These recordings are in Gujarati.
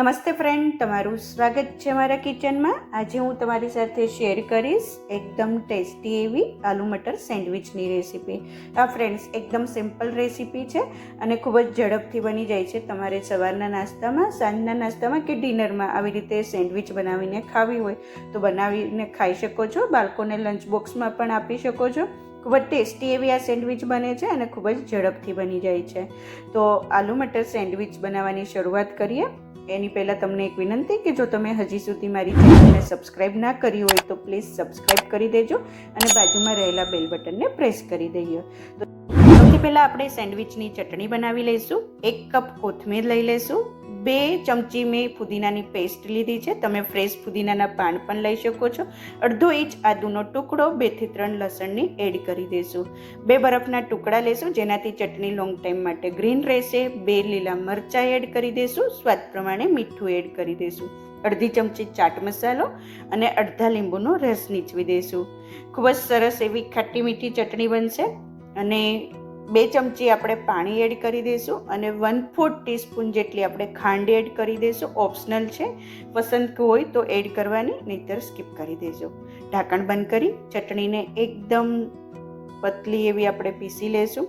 નમસ્તે ફ્રેન્ડ, તમારું સ્વાગત છે મારા કિચનમાં. આજે હું તમારી સાથે શેર કરીશ એકદમ ટેસ્ટી એવી આલુ મટર સેન્ડવિચની રેસીપી. આ ફ્રેન્ડ્સ એકદમ સિમ્પલ રેસીપી છે અને ખૂબ જ ઝડપથી બની જાય છે. તમારે સવારના નાસ્તામાં, સાંજના નાસ્તામાં કે ડિનરમાં આવી રીતે સેન્ડવિચ બનાવીને ખાવી હોય તો બનાવીને ખાઈ શકો છો. બાળકોને લંચ બોક્સમાં પણ આપી શકો છો. ખૂબ જ ટેસ્ટી એવી આ સેન્ડવિચ બને છે અને ખૂબ જ ઝડપથી બની જાય છે. તો આલુ મટર સેન્ડવિચ બનાવવાની શરૂઆત કરીએ. એની પહેલાં તમને એક વિનંતી કે જો તમે હજી સુધી મારી ચેનલને સબસ્ક્રાઈબ ના કરી હોય તો પ્લીઝ સબસ્ક્રાઈબ કરી દેજો અને બાજુમાં રહેલા બેલ બટનને પ્રેસ કરી દઈએ. તો સૌથી પહેલાં આપણે સેન્ડવિચની ચટણી બનાવી લઈશું. 1 કપ કોથમીર લઈ લઈશું. 2 ચમચી મેં ફુદીનાની પેસ્ટ લીધી છે. તમે ફ્રેશ ફુદીનાના પાન પણ લઈ શકો છો. અડધો ઇંચ આદુનો ટુકડો, 2 થી 3 લસણની એડ કરી દઈશું. 2 બરફના ટુકડા લેશું જેનાથી ચટણી લોંગ ટાઈમ માટે ગ્રીન રહેશે. 2 લીલા મરચાં એડ કરી દઈશું. સ્વાદ પ્રમાણે મીઠું એડ કરી દઈશું. અડધી ચમચી ચાટ મસાલો અને અડધા લીંબુનો રસ નીચવી દઈશું. ખૂબ જ સરસ એવી ખાટી મીઠી ચટણી બનશે. અને 2 ચમચી આપણે પાણી એડ કરી દઈશું અને 1/4 ટીસ્પૂન જેટલી આપણે ખાંડ એડ કરી દઈશું. ઓપ્શનલ છે, પસંદ હોય તો એડ કરવાની, નહીંતર સ્કીપ કરી દેજો. ઢાંકણ બંધ કરી ચટણીને એકદમ પતલી એવી આપણે પીસી લેશું.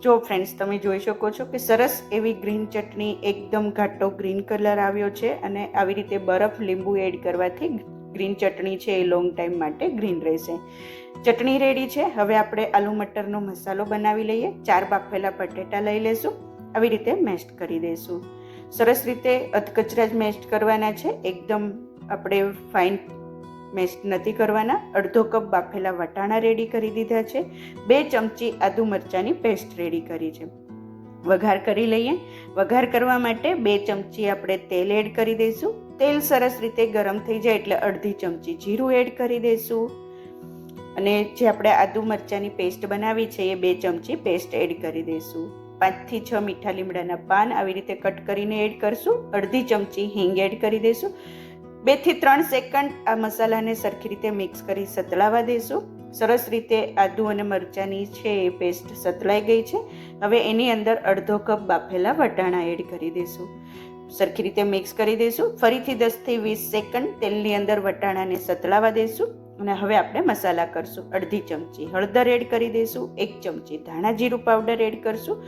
જો ફ્રેન્ડ્સ, તમે જોઈ શકો છો કે સરસ એવી ગ્રીન ચટણી, એકદમ ઘાટો ગ્રીન કલર આવ્યો છે અને આવી રીતે બરફ લીંબુ એડ કરવાથી ગ્રીન ચટણી છે એ લોંગ ટાઈમ માટે ગ્રીન રહેશે. ચટણી રેડી છે. હવે આપણે આલુ મટરનો મસાલો બનાવી લઈએ. 4 બાફેલા બટેટા લઈ લેશું. આવી રીતે મેસ્ટ કરી દઈશું. સરસ રીતે અધકચરા જ મેસ્ટ કરવાના છે, એકદમ આપણે ફાઇન મેસ્ટ નથી કરવાના. અડધો કપ બાફેલા વટાણા રેડી કરી દીધા છે. 2 ચમચી આદુ મરચાંની પેસ્ટ રેડી કરી છે. વઘાર કરી લઈએ. વઘાર કરવા માટે 2 ચમચી આપણે તેલ એડ કરી દઈશું. તેલ સરસ રીતે ગરમ થઈ જાય એટલે અડધી ચમચી જીરું એડ કરી દઈશું. અને જે આપણે આદુ મરચાંની પેસ્ટ બનાવી છે એ 2 ચમચી પેસ્ટ એડ કરી દઈશું. 5 થી 6 મીઠા લીમડાના પાન આવી રીતે કટ કરીને એડ કરશું. અડધી ચમચી હિંગ એડ કરી દઈશું. 2 થી 3 સેકન્ડ આ મસાલાને સરખી રીતે મિક્સ કરી સતળાવા દઈશું. સરસ રીતે આદુ અને મરચાંની છે એ પેસ્ટ સતળાઈ ગઈ છે. હવે એની અંદર અડધો કપ બાફેલા વટાણા એડ કરી દઈશું. સરખી રીતે મિક્સ કરી દઈશું. ફરીથી 10 થી 20 સેકન્ડ તેલની અંદર વટાણાને સતળાવા દઈશું. અને હવે આપણે મસાલા કરશું. અડધી ચમચી હળદર એડ કરી દઈશું. 1 ચમચી ધાણા જીરું પાવડર એડ કરશું.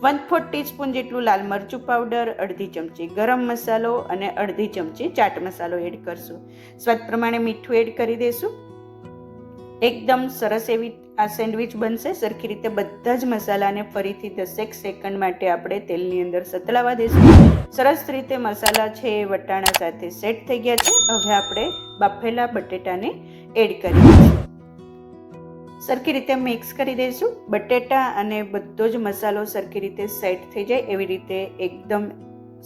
1/4 ટીસ્પૂન જેટલું લાલ મરચું પાવડર, અડધી ચમચી ગરમ મસાલો અને અડધી ચમચી ચાટ મસાલો એડ કરશું. સ્વાદ પ્રમાણે મીઠું એડ કરી દઈશું. એકદમ સરસ એવી આ સેન્ડવિચ બનશે. સરખી રીતે બધા જ મસાલાને ફરીથી 10 સેકન્ડ માટે આપણે તેલની અંદર સતળાવા દઈશું. સરસ રીતે મસાલા છે એ વટાણા સાથે સેટ થઈ ગયા છે. હવે આપણે બાફેલા બટેટાને એડ કરી દઈશું. સરખી રીતે મિક્સ કરી દઈશું. બટેટા અને બધો જ મસાલો સરખી રીતે સેટ થઈ જાય એવી રીતે એકદમ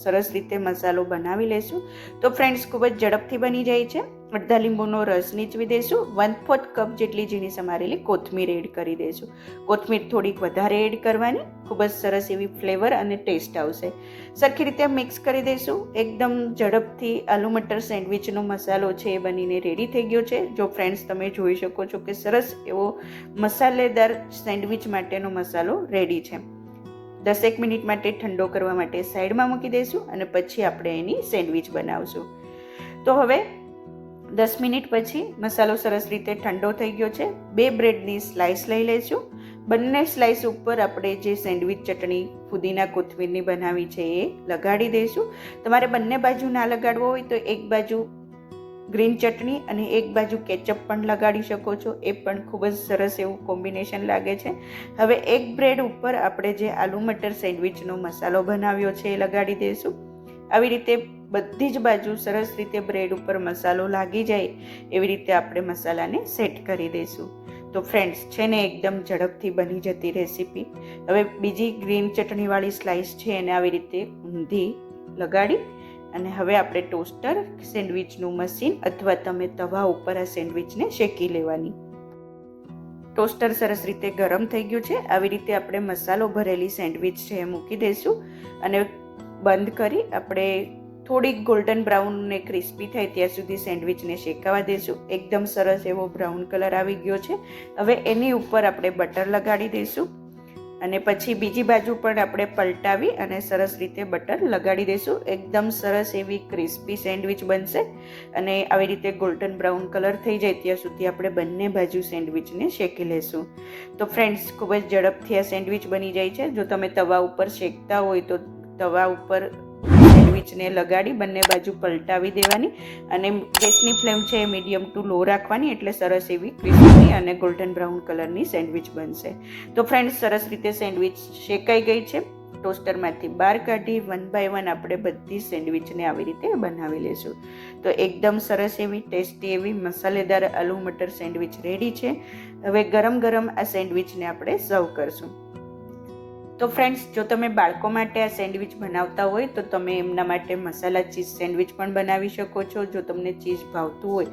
સરસ રીતે મસાલો બનાવી લઈશું. તો ફ્રેન્ડ્સ, ખૂબ જ ઝડપથી બની જાય છે. અડધા લીંબુનો રસ નીચવી દઈશું. 1/4 કપ જેટલી ઝીણી સમારેલી કોથમીર એડ કરી દઈશું. કોથમીર થોડીક વધારે એડ કરવાની, ખૂબ જ સરસ એવી ફ્લેવર અને ટેસ્ટ આવશે. સરખી રીતે મિક્સ કરી દઈશું. એકદમ ઝડપથી આલુ મટર સેન્ડવિચનો મસાલો છે એ બનીને રેડી થઈ ગયો છે. જો ફ્રેન્ડ્સ, તમે જોઈ શકો છો કે સરસ એવો મસાલેદાર સેન્ડવિચ માટેનો મસાલો રેડી છે. 10 મિનિટ માટે ઠંડો કરવા માટે સાઈડમાં મૂકી દઈશું અને પછી આપણે એની સેન્ડવિચ બનાવશું. તો હવે 10 મિનિટ પછી મસાલો સરસ રીતે ઠંડો થઈ ગયો છે. 2 બ્રેડની સ્લાઇસ લઈ લઈશું. બંને સ્લાઇસ ઉપર આપણે જે સેન્ડવિચ ચટણી ફુદીના કોથમીરની બનાવી છે એ લગાડી દઈશું. તમારે બંને બાજુ ના લગાડવો હોય તો એક બાજુ ગ્રીન ચટણી અને એક બાજુ કેચઅપ પણ લગાડી શકો છો. એ પણ ખૂબ જ સરસ એવું કોમ્બિનેશન લાગે છે. હવે એક બ્રેડ ઉપર આપણે જે આલુ મટર સેન્ડવિચનો મસાલો બનાવ્યો છે એ લગાડી દઈશું. આવી રીતે બધી જ બાજુ સરસ રીતે બ્રેડ ઉપર મસાલો લાગી જાય એવી રીતે આપણે મસાલાને સેટ કરી દઈશું. તો ફ્રેન્ડ્સ, છે ને એકદમ ઝડપથી બની જતી રેસીપી. હવે બીજી ગ્રીન ચટણીવાળી સ્લાઇસ છે એને આવી રીતે ઊંધી લગાડી અને હવે આપણે ટોસ્ટર, સેન્ડવિચનું મશીન અથવા તમે તવા ઉપર આ સેન્ડવિચને શેકી લેવાની. ટોસ્ટર સરસ રીતે ગરમ થઈ ગયું છે. આવી રીતે આપણે મસાલો ભરેલી સેન્ડવિચ છે એ મૂકી દઈશું અને બંધ કરી આપણે થોડીક ગોલ્ડન બ્રાઉન ને ક્રિસ્પી થાય ત્યાં સુધી સેન્ડવિચને શેકાવા દઈશું. એકદમ સરસ એવો બ્રાઉન કલર આવી ગયો છે. હવે એની ઉપર આપણે બટર લગાડી દઈશું અને પછી બીજી બાજુ પણ આપણે પલટાવી અને સરસ રીતે બટર લગાડી દઈશું. એકદમ સરસ એવી ક્રિસ્પી સેન્ડવિચ બનશે અને આવી રીતે ગોલ્ડન બ્રાઉન કલર થઈ જાય ત્યાં સુધી આપણે બંને બાજુ સેન્ડવિચને શેકી લેશું. તો ફ્રેન્ડ્સ, ખૂબ જ ઝડપથી આ સેન્ડવિચ બની જાય છે. જો તમે તવા ઉપર શેકતા હોય તો તવા ઉપર સેન્ડવિચને લગાડી બંને બાજુ પલટાવી દેવાની અને ગેસની ફ્લેમ છે મીડિયમ ટુ લો રાખવાની, એટલે સરસ એવી ક્રિસ્પી અને ગોલ્ડન બ્રાઉન કલરની સેન્ડવિચ બનશે. તો ફ્રેન્ડ્સ, સરસ રીતે સેન્ડવિચ શેકાઈ ગઈ છે. ટોસ્ટરમાંથી બહાર કાઢી 1 બાય 1 આપણે બધી સેન્ડવિચને આવી રીતે બનાવી લઈશું. તો એકદમ સરસ એવી ટેસ્ટી એવી મસાલેદાર આલુ મટર સેન્ડવિચ રેડી છે. હવે ગરમ ગરમ આ સેન્ડવિચને આપણે સર્વ કરશું. તો ફ્રેન્ડ્સ, જો તમે બાળકો માટે આ સેન્ડવિચ બનાવતા હોય તો તમે એમના માટે મસાલા ચીઝ સેન્ડવિચ પણ બનાવી શકો છો. જો તમને ચીઝ ભાવતું હોય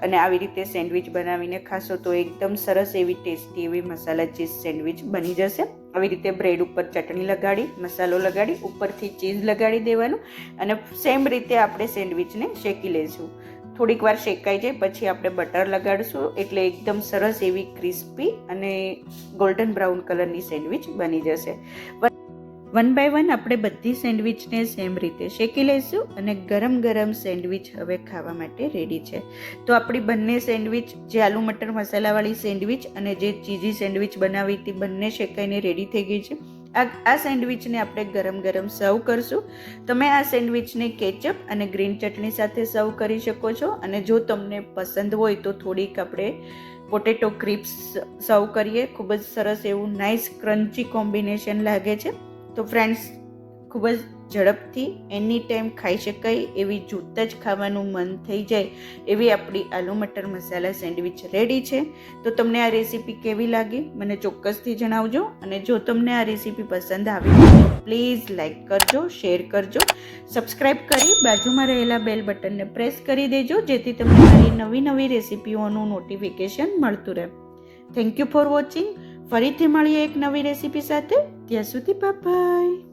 અને આવી રીતે સેન્ડવિચ બનાવીને ખાશો તો એકદમ સરસ એવી ટેસ્ટી એવી મસાલા ચીઝ સેન્ડવિચ બની જશે. આવી રીતે બ્રેડ ઉપર ચટણી લગાડી, મસાલો લગાડી, ઉપરથી ચીઝ લગાડી દેવાનું અને સેમ રીતે આપણે સેન્ડવિચને શેકી લઈશું. થોડીક વાર શેકાઈ જાય પછી આપણે બટર લગાડીશું, એટલે એકદમ સરસ એવી ક્રિસ્પી અને ગોલ્ડન બ્રાઉન કલરની સેન્ડવિચ બની જશે. 1 બાય 1 આપણે બધી સેન્ડવિચને સેમ રીતે શેકી લઈશું અને ગરમ ગરમ સેન્ડવિચ હવે ખાવા માટે રેડી છે. તો આપણી બંને સેન્ડવિચ, જે આલુ મટર મસાલાવાળી સેન્ડવિચ અને જે ચીઝી સેન્ડવિચ બનાવી હતી, બંને શેકાઈને રેડી થઈ ગઈ છે. આ સેન્ડવિચને આપણે ગરમ ગરમ સર્વ કરશું. તમે આ સેન્ડવિચને કેચઅપ અને ગ્રીન ચટણી સાથે સર્વ કરી શકો છો અને જો તમને પસંદ હોય તો થોડીક આપણે પોટેટો ક્રિસ્પ્સ સર્વ કરીએ. ખૂબ જ સરસ એવું નાઇસ ક્રન્ચી કોમ્બિનેશન લાગે છે. તો ફ્રેન્ડ્સ, ખૂબ જ ઝડપથી એની ટાઈમ ખાઈ શકાય એવી જોતાં જ ખાવાનું મન થઈ જાય એવી આપણી આલુ મટર મસાલા સેન્ડવિચ રેડી છે. તો તમને આ રેસીપી કેવી લાગી મને ચોક્કસથી જણાવજો અને જો તમને આ રેસીપી પસંદ આવી તો પ્લીઝ લાઈક કરજો, શેર કરજો, સબસ્ક્રાઈબ કરી બાજુમાં રહેલા બેલ બટનને પ્રેસ કરી દેજો જેથી તમને મારી નવી નવી રેસીપીઓનું નોટિફિકેશન મળતું રહે. Thank you for watching. ફરીથી મળીએ એક નવી રેસીપી સાથે. ત્યાં સુધી બાય બાય.